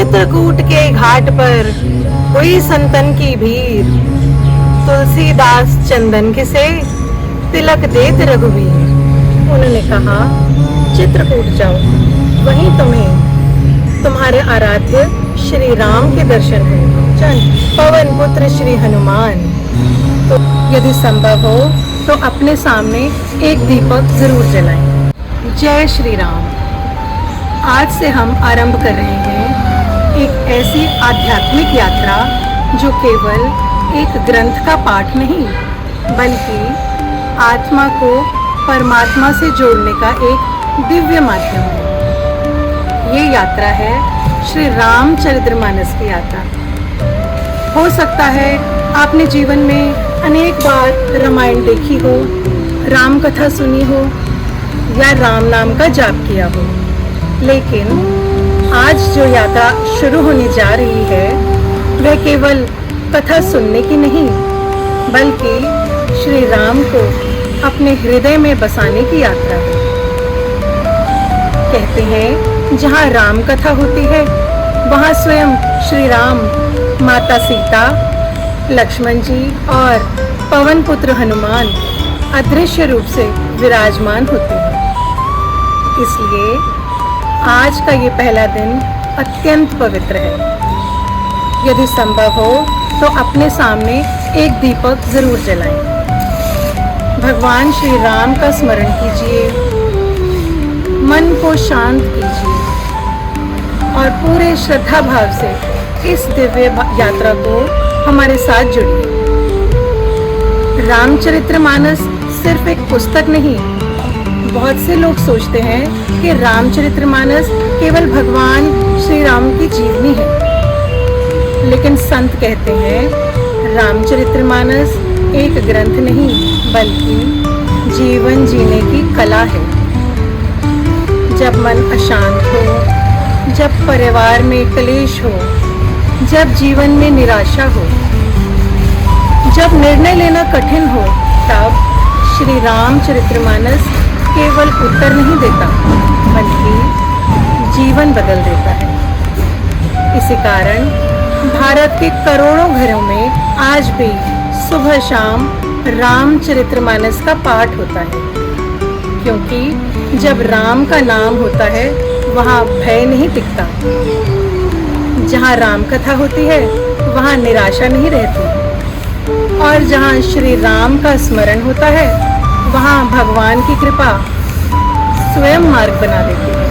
चित्रकूट के घाट पर हुई संतन की भीड़, तुलसीदास चंदन किसे तिलक देत रघुवीर। उन्होंने कहा, चित्रकूट जाओ, वहीं तुम्हें तुम्हारे आराध्य श्री राम के दर्शन होंगे, पवन पुत्र श्री हनुमान। तो यदि संभव हो तो अपने सामने एक दीपक जरूर जलाएं। जय श्री राम। आज से हम आरंभ कर रहे हैं एक ऐसी आध्यात्मिक यात्रा जो केवल एक ग्रंथ का पाठ नहीं, बल्कि आत्मा को परमात्मा से जोड़ने का एक दिव्य माध्यम है। ये यात्रा है श्री रामचरितमानस की यात्रा। हो सकता है आपने जीवन में अनेक बार रामायण देखी हो, राम कथा सुनी हो या राम नाम का जाप किया हो, लेकिन आज जो यात्रा शुरू होने जा रही है वह केवल कथा सुनने की नहीं, बल्कि श्री राम को अपने हृदय में बसाने की यात्रा है। कहते हैं, जहाँ राम कथा होती है वहाँ स्वयं श्री राम, माता सीता, लक्ष्मण जी और पवन पुत्र हनुमान अदृश्य रूप से विराजमान होते हैं। इसलिए आज का ये पहला दिन अत्यंत पवित्र है। यदि संभव हो तो अपने सामने एक दीपक जरूर जलाएं। भगवान श्री राम का स्मरण कीजिए, मन को शांत कीजिए और पूरे श्रद्धा भाव से इस दिव्य यात्रा को हमारे साथ जुड़िए। रामचरितमानस सिर्फ एक पुस्तक नहीं। बहुत से लोग सोचते हैं कि रामचरितमानस केवल भगवान श्री राम की जीवनी है, लेकिन संत कहते हैं रामचरितमानस एक ग्रंथ नहीं, बल्कि जीवन जीने की कला है। जब मन अशांत हो, जब परिवार में क्लेश हो, जब जीवन में निराशा हो, जब निर्णय लेना कठिन हो, तब श्री रामचरितमानस केवल उत्तर नहीं देता, बल्कि जीवन बदल देता है। इसी कारण भारत के करोड़ों घरों में आज भी सुबह शाम रामचरितमानस का पाठ होता है, क्योंकि जब राम का नाम होता है वहाँ भय नहीं टिकता। जहाँ राम कथा होती है वहाँ निराशा नहीं रहती, और जहाँ श्री राम का स्मरण होता है वहाँ भगवान की कृपा स्वयं मार्ग बना देती है।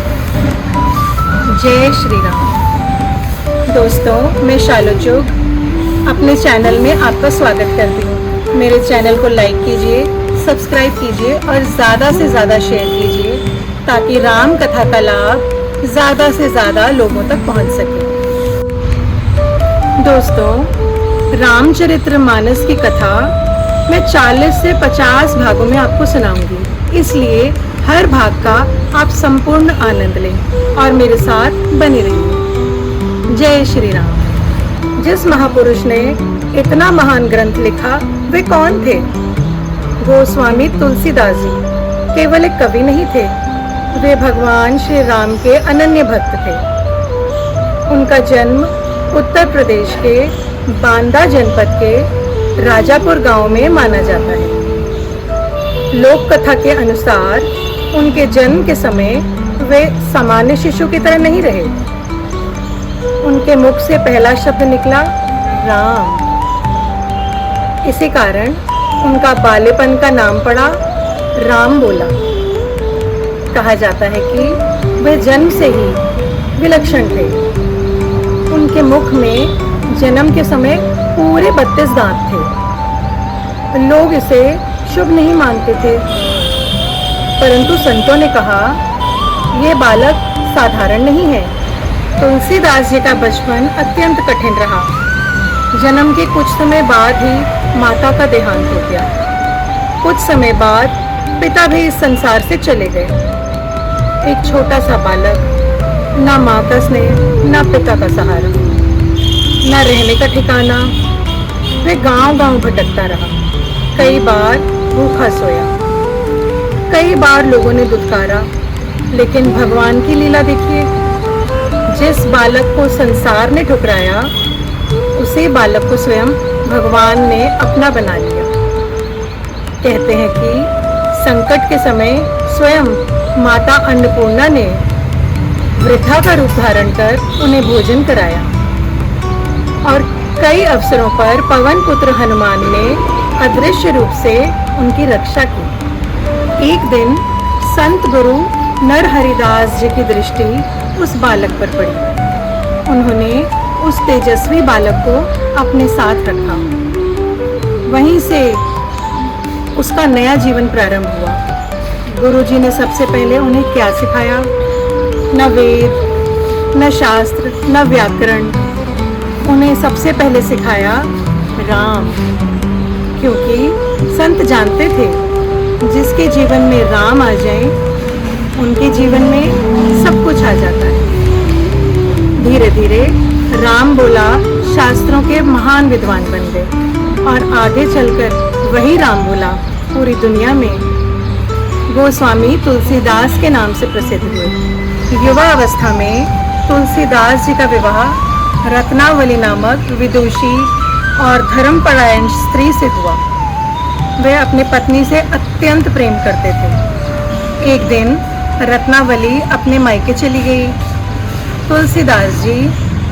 जय श्री राम। दोस्तों, मैं शालो चुग अपने चैनल में आपका स्वागत करती हूँ। मेरे चैनल को लाइक कीजिए, सब्सक्राइब कीजिए और ज़्यादा से ज़्यादा शेयर कीजिए, ताकि राम कथा का लाभ ज़्यादा से ज़्यादा लोगों तक पहुँच सके। दोस्तों, रामचरितमानस की कथा मैं 40 से 50 भागों में आपको सुनाऊंगी, इसलिए हर भाग का आप संपूर्ण आनंद लें और मेरे साथ बने रहिए। जय श्री राम। जिस महापुरुष ने इतना महान ग्रंथ लिखा वे कौन थे? गोस्वामी तुलसीदास जी केवल एक कवि नहीं थे, वे भगवान श्री राम के अनन्य भक्त थे। उनका जन्म उत्तर प्रदेश के बांदा जनपद के राजापुर गांव में माना जाता है। लोक कथा के अनुसार उनके जन्म के समय वे सामान्य शिशु की तरह नहीं रहे। उनके मुख से पहला शब्द निकला राम। इसी कारण उनका बाल्यपन का नाम पड़ा राम बोला। कहा जाता है कि वे जन्म से ही विलक्षण थे। उनके मुख में जन्म के समय पूरे 32 दांत थे। लोग इसे शुभ नहीं मानते थे, परंतु संतों ने कहा यह बालक साधारण नहीं है। तुलसीदास जी का बचपन अत्यंत कठिन रहा। जन्म के कुछ समय बाद ही माता का देहांत हो गया। कुछ समय बाद पिता भी इस संसार से चले गए। एक छोटा सा बालक, ना माँ का स्नेह, ना पिता का सहारा, ना रहने का ठिकाना। वे गांव-गांव भटकता रहा। कई बार भूखा सोया, कई बार लोगों ने दुत्कारा, लेकिन भगवान की लीला देखिए। जिस बालक को संसार ने ठुकराया, उसी बालक को स्वयं भगवान ने अपना बना लिया। कहते हैं कि संकट के समय स्वयं माता अन्नपूर्णा ने वृद्धा का रूप धारण कर उन्हें भोजन कराया और कई अवसरों पर पवन पुत्र हनुमान ने अदृश्य रूप से उनकी रक्षा की। एक दिन संत गुरु नर हरिदास जी की दृष्टि उस बालक पर पड़ी। उन्होंने उस तेजस्वी बालक को अपने साथ रखा। वहीं से उसका नया जीवन प्रारंभ हुआ। गुरुजी ने सबसे पहले उन्हें क्या सिखाया? न वेद, न शास्त्र, न व्याकरण। उन्हें सबसे पहले सिखाया राम, क्योंकि संत जानते थे जिसके जीवन में राम आ जाए, उनके जीवन में सब कुछ आ जाता है। धीरे धीरे राम बोला शास्त्रों के महान विद्वान बन गए और आगे चलकर वही राम बोला पूरी दुनिया में गोस्वामी तुलसीदास के नाम से प्रसिद्ध हुए। युवा अवस्था में तुलसीदास जी का विवाह रत्नावली नामक विदुषी और धर्मपरायण स्त्री से हुआ। वे अपनी पत्नी से अत्यंत प्रेम करते थे। एक दिन रत्नावली अपने मायके चली गई। तुलसीदास जी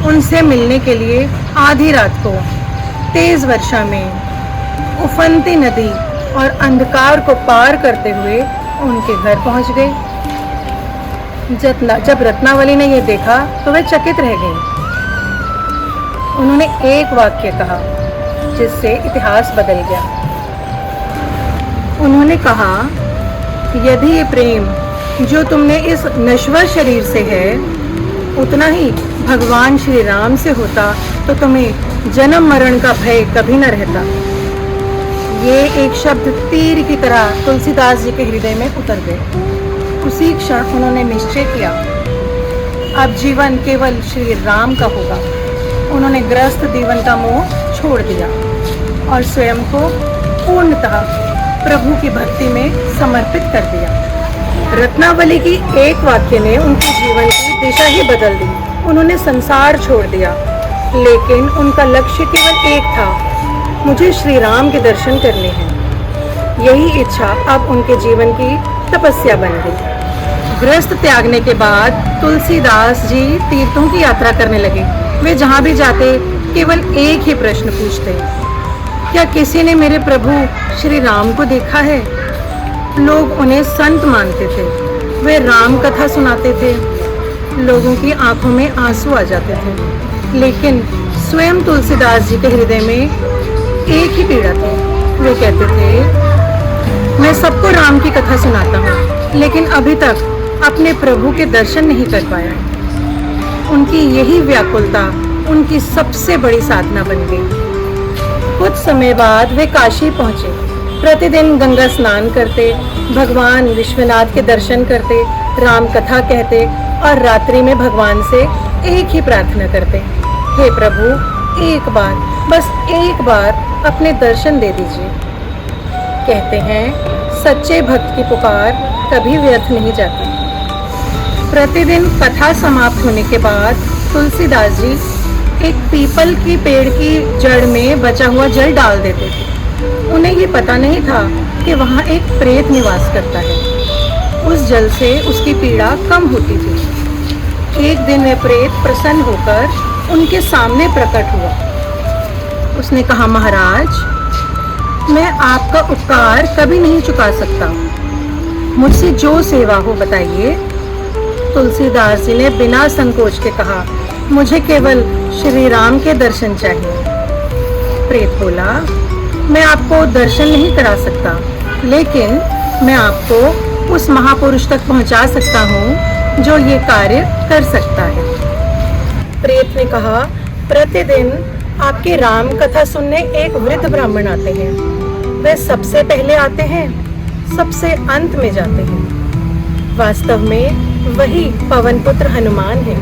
उनसे मिलने के लिए आधी रात को तेज वर्षा में उफनती नदी और अंधकार को पार करते हुए उनके घर पहुंच गए। जब रत्नावली ने यह देखा तो वे चकित रह गई। उन्होंने एक वाक्य कहा जिससे इतिहास बदल गया। उन्होंने कहा, यदि ये प्रेम जो तुमने इस नश्वर शरीर से है उतना ही भगवान श्री राम से होता तो तुम्हें जन्म मरण का भय कभी न रहता। ये एक शब्द तीर की तरह तुलसीदास जी के हृदय में उतर गए। उसी क्षण उन्होंने निश्चय किया, अब जीवन केवल श्री राम का होगा। उन्होंने गृहस्थ जीवन का मोह छोड़ दिया और स्वयं को पूर्णतः प्रभु की भक्ति में समर्पित कर दिया। रत्नावली की एक वाक्य ने उनके जीवन की दिशा ही बदल दी। उन्होंने संसार छोड़ दिया, लेकिन उनका लक्ष्य केवल एक था, मुझे श्री राम के दर्शन करने हैं। यही इच्छा अब उनके जीवन की तपस्या बन गई। गृहस्थ त्यागने के बाद तुलसीदास जी तीर्थों की यात्रा करने लगे। वे जहाँ भी जाते केवल एक ही प्रश्न पूछते, क्या किसी ने मेरे प्रभु श्री राम को देखा है? लोग उन्हें संत मानते थे। वे राम कथा सुनाते थे। लोगों की आंखों में आंसू आ जाते थे, लेकिन स्वयं तुलसीदास जी के हृदय में एक ही पीड़ा थी। वे कहते थे, मैं सबको राम की कथा सुनाता हूँ, लेकिन अभी तक अपने प्रभु के दर्शन नहीं कर पाया। उनकी यही व्याकुलता उनकी सबसे बड़ी साधना बन गई। कुछ समय बाद वे काशी पहुँचे। प्रतिदिन गंगा स्नान करते, भगवान विश्वनाथ के दर्शन करते, राम कथा कहते और रात्रि में भगवान से एक ही प्रार्थना करते, हे प्रभु, एक बार, बस एक बार अपने दर्शन दे दीजिए। कहते हैं सच्चे भक्त की पुकार कभी व्यर्थ नहीं जाती। प्रतिदिन कथा समाप्त होने के बाद तुलसीदास जी एक पीपल की पेड़ की जड़ में बचा हुआ जल डाल देते थे। उन्हें ये पता नहीं था कि वहाँ एक प्रेत निवास करता है। उस जल से उसकी पीड़ा कम होती थी। एक दिन वह प्रेत प्रसन्न होकर उनके सामने प्रकट हुआ। उसने कहा, महाराज, मैं आपका उपकार कभी नहीं चुका सकता। मुझसे जो सेवा हो बताइए। तुलसीदास जी ने बिना संकोच के कहा, मुझे केवल श्री राम के दर्शन चाहिए। प्रेत बोला, मैं आपको दर्शन नहीं करा सकता, लेकिन मैं आपको उस महापुरुष तक पहुंचा सकता हूं जो ये कार्य कर सकता है। प्रेत ने कहा, प्रतिदिन आपकी राम कथा सुनने एक वृद्ध ब्राह्मण आते हैं। वे सबसे पहले आते हैं, सबसे अंत में जाते हैं। वास्तव में वही पवन पुत्र हनुमान है।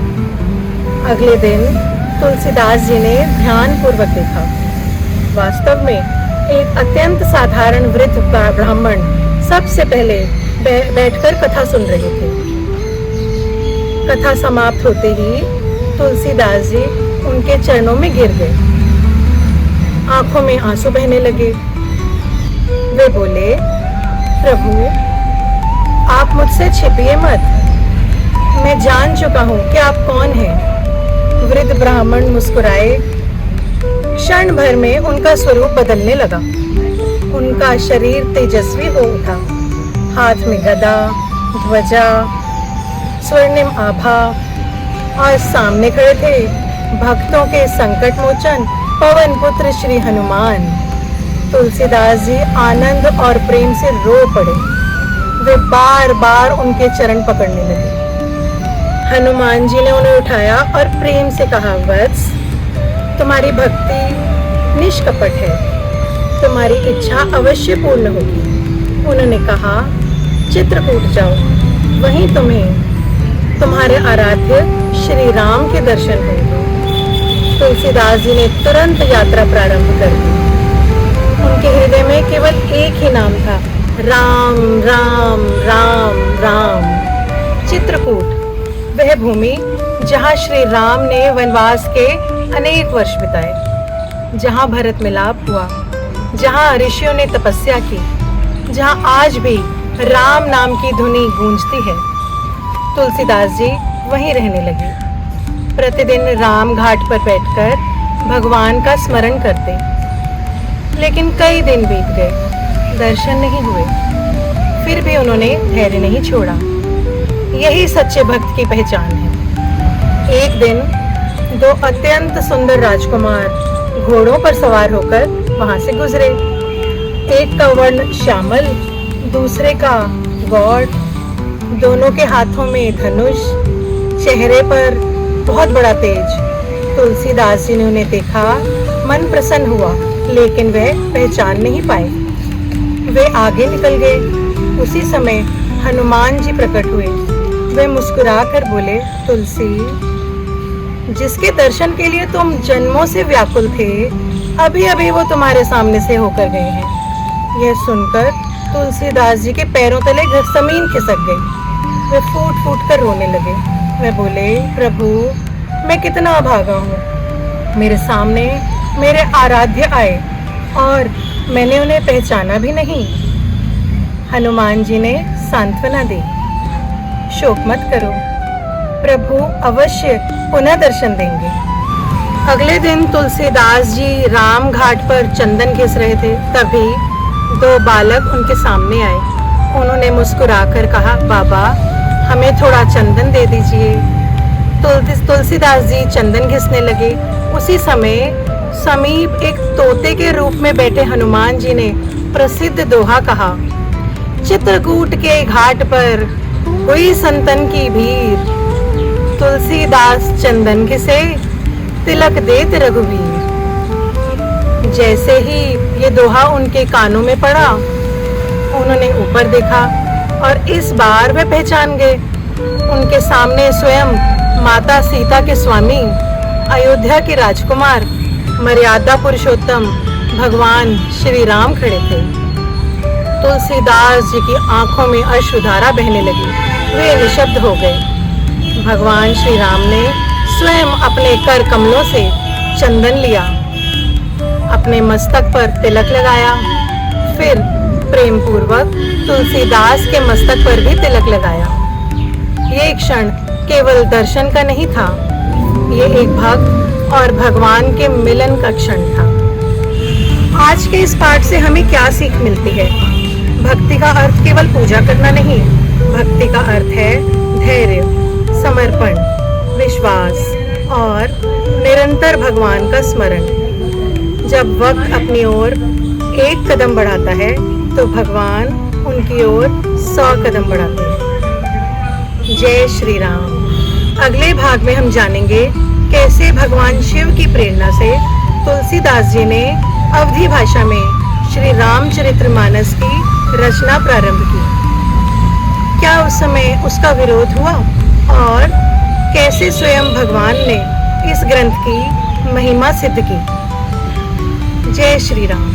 अगले दिन तुलसीदास जी ने ध्यान पूर्वक देखा। वास्तव में एक अत्यंत साधारण वृद्ध ब्राह्मण सबसे पहले बैठकर कथा सुन रहे थे। कथा समाप्त होते ही तुलसीदास जी उनके चरणों में गिर गए, आंखों में आंसू बहने लगे। वे बोले, प्रभु आप मुझसे छिपिए मत, मैं जान चुका हूँ कि आप कौन हैं। वृद्ध ब्राह्मण मुस्कुराए। क्षण भर में उनका स्वरूप बदलने लगा। उनका शरीर तेजस्वी हो उठा, हाथ में गदा, ध्वजा, स्वर्णिम आभा, और सामने खड़े थे भक्तों के संकट मोचन पवन पुत्र श्री हनुमान। तुलसीदास जी आनंद और प्रेम से रो पड़े। वे बार बार उनके चरण पकड़ने लगे। हनुमान जी ने उन्हें उठाया और प्रेम से कहा, वत्स, तुम्हारी भक्ति निष्कपट है, तुम्हारी इच्छा अवश्य पूर्ण होगी। उन्होंने कहा, चित्रकूट जाओ, वहीं तुम्हें तुम्हारे आराध्य श्री राम के दर्शन होंगे। तुलसीदास जी ने तुरंत यात्रा प्रारंभ कर दी। उनके हृदय में केवल एक ही नाम था, राम राम राम राम। चित्रकूट वह भूमि जहाँ श्री राम ने वनवास के अनेक वर्ष बिताए, जहाँ भरत मिलाप हुआ, जहाँ ऋषियों ने तपस्या की, जहाँ आज भी राम नाम की धुनी गूंजती है। तुलसीदास जी वहीं रहने लगे। प्रतिदिन राम घाट पर बैठकर भगवान का स्मरण करते। लेकिन कई दिन बीत गए, दर्शन नहीं हुए। फिर भी उन्होंने धैर्य नहीं छोड़ा। यही सच्चे भक्त की पहचान है। एक दिन दो अत्यंत सुंदर राजकुमार घोड़ों पर सवार होकर वहां से गुजरे। एक का वर्ण श्यामल, दूसरे का गौड़, दोनों के हाथों में धनुष, चेहरे पर बहुत बड़ा तेज। तुलसीदास जी ने उन्हें देखा, मन प्रसन्न हुआ, लेकिन वह पहचान नहीं पाए। वे आगे निकल गए। उसी समय हनुमान जी प्रकट हुए। वे मुस्कुरा कर बोले, तुलसी, जिसके दर्शन के लिए तुम जन्मों से व्याकुल थे, अभी अभी वो तुम्हारे सामने से होकर गए हैं। यह सुनकर तुलसीदास जी के पैरों तले जमीन खिसक गई। वे फूट फूट कर रोने लगे। वे बोले, प्रभु, मैं कितना अभागा हूँ। मेरे सामने मेरे आराध्य आए और मैंने उन्हें पहचाना भी नहीं। हनुमान जी ने सांत्वना दी, शोक मत करो, प्रभु अवश्य पुनः दर्शन देंगे। अगले दिन तुलसीदास जी राम घाट पर चंदन घिस रहे थे। तभी दो बालक उनके सामने आए। उन्होंने मुस्कुराकर कहा, बाबा, हमें थोड़ा चंदन दे दीजिए। तुलसीदास जी चंदन घिसने लगे। उसी समय समीप एक तोते के रूप में बैठे हनुमान जी ने प्रसिद्ध दोहा कहा, चित्रकूट के घाट पर हुई संतन की भीड़, तुलसीदास चंदन घिसे, तिलक देत रघुवीर। जैसे ही ये दोहा उनके कानों में पड़ा, उन्होंने ऊपर देखा और इस बार वे पहचान गए। उनके सामने स्वयं माता सीता के स्वामी, अयोध्या के राजकुमार, मर्यादा पुरुषोत्तम भगवान श्री राम खड़े थे। तुलसीदास जी की आंखों में अश्रुधारा बहने लगी। वे निशब्द हो गए। भगवान श्री राम ने स्वयं अपने कर कमलों से चंदन लिया, अपने मस्तक पर तिलक लगाया, फिर प्रेम पूर्वक तुलसीदास के मस्तक पर भी तिलक लगाया। ये क्षण केवल दर्शन का नहीं था, ये एक भक्त और भगवान के मिलन का क्षण था। आज के इस पाठ से हमें क्या सीख मिलती है? भक्ति का अर्थ केवल पूजा करना नहीं, भक्ति का अर्थ है धैर्य, समर्पण, विश्वास और निरंतर भगवान का स्मरण। जब वक्त अपनी ओर एक कदम बढ़ाता है तो भगवान उनकी ओर 100 कदम बढ़ाते हैं। जय श्री राम। अगले भाग में हम जानेंगे कैसे भगवान शिव की प्रेरणा से तुलसीदास जी ने अवधी भाषा में श्री रामचरितमानस की रचना प्रारंभ की। क्या उस समय उसका विरोध हुआ और कैसे स्वयं भगवान ने इस ग्रंथ की महिमा सिद्ध की। जय श्री राम।